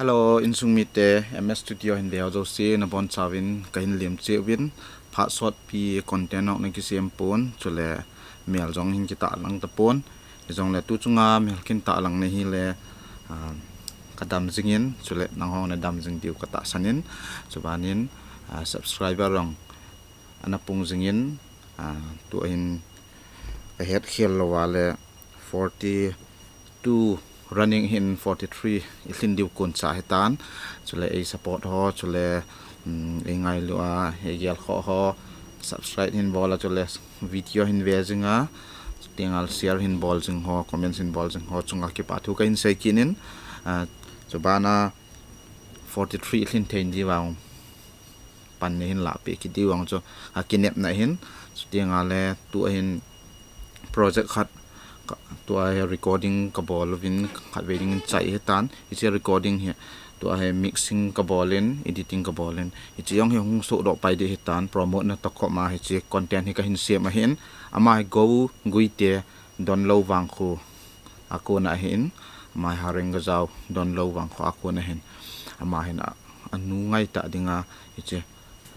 Hello, in sung mi te MS Studio hin beo zo si na bon chawin ka hin lim che win pha sot pi content ok na ki sem pon chule mel jong hin ki ta lang ta pon jong le tu chunga mel kin ta lang ne hi le kadam jingin chule nang hong na dam jing diu ka ta sanin chubanin subscriber rong anapung jingin tu hin head khel lo wale 42 running in 43 ilin diu kun cha hetan chule a support ho chule Angailut hegel ho subscribe hin bola chule video hin vezinga tingal share hin bol jing ho comments hin bol jing ho chunga ki pathu ka in sei kinin chobana 43 ilin thein di wang pan ne hin la pe ki di wang cho akinep na hin tingal tu hin project khat tua recording kabol vin khat wedding chai hetan ichi recording he tua he mixing kabolin editing kabolin ichi yong he hung so do pai de hetan promote na takko ma he chi content he ka hin sem a hin ama Gou Guite don lo wang khu ako na hin mai haring ga jaw don lo wang khu ako na hin ama hin anu ngai ta dinga ichi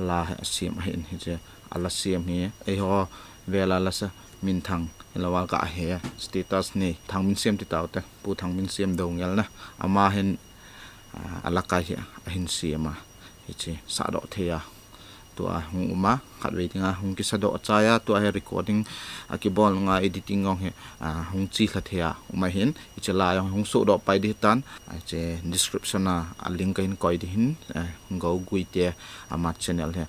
la sem hin ichi ala sem he e ho vela la sa min thang lawal ka he status ni thang min sem ti taw te pu thang min sem do ngel na ama hen alaka hi hin siama hichi sa do thea to a huma khat we tinga hung ki sa do chaya to a recording ki bol nga editing ngong he hung chi thla thea uma hin ichela yong hung so do pai di tan che description na a link in koi di hin Gou Guite ama channel he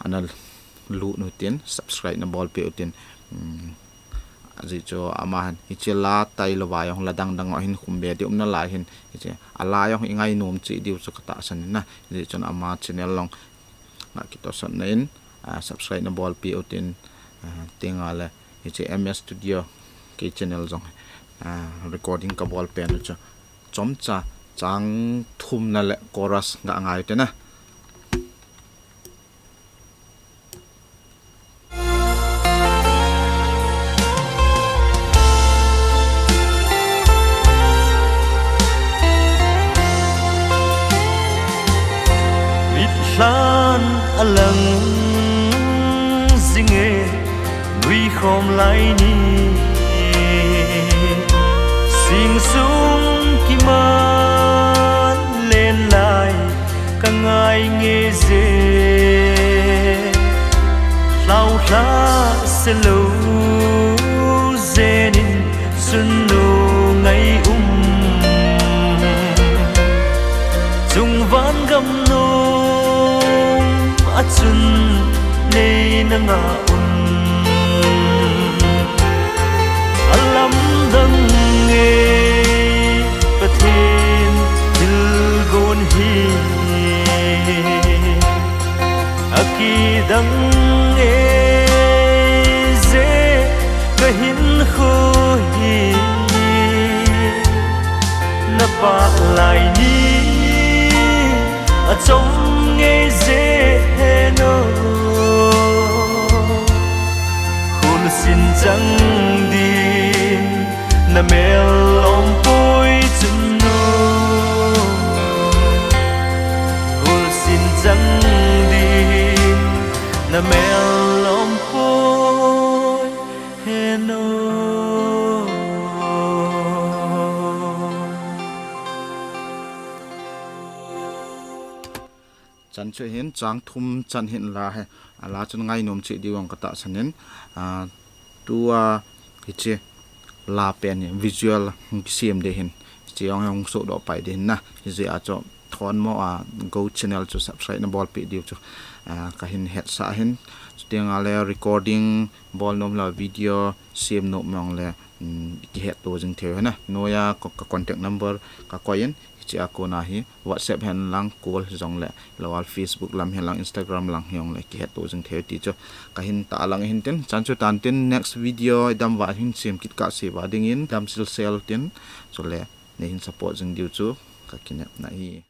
anal lu no tin subscribe na bol pe utin aji cho amahan ichela tai lowa yong ladang dang hin khumbe di umna la hin iche ala yong ingai nom chi diu chu kata san na ji chon ama channel long nga ki to san nain subscribe na bol pi utin tingala iche MS Studio ke channel jong recording ka bol pen chu chomcha chang thum na le chorus nga ngai te na lan alang zinge nui khom lai ni sing sung ki man lên lại ka ngai nghe ze lau la se lo zenin Chunnu ngai chung van gam no Achunnu nei na nga alam dang nge pathin dil gon hi aki dang nge ze kahin kho hi na pa lai ni a trong nghe ze no khôn xin chẳng đi Namel om poi Chunnu khôn xin chẳng đi Namel om poi no chan che hin chang thum chan hin la he ala chun ngai nom chi diwang kata sanin tua hiche la pen visual sim de hin chiong hong so do pai de na ji a cho thon mo Go channel chu subscribe na bol pi diu chu ka hin het sa hin tiang ale recording bol nom la video sim no mong le ki het to jing the na noya ko contact number ka koyen chi ako na hi WhatsApp hen lang call jong le lawal Facebook lam hen lang Instagram lang hyong le ki het to jing the ti cho ka hin ta lang hin ten chan chu tan tin next video dam wa hin sim kit ka se wa ding in dam sil sel tin so le ne hin support jing diu chu ka kinep na hi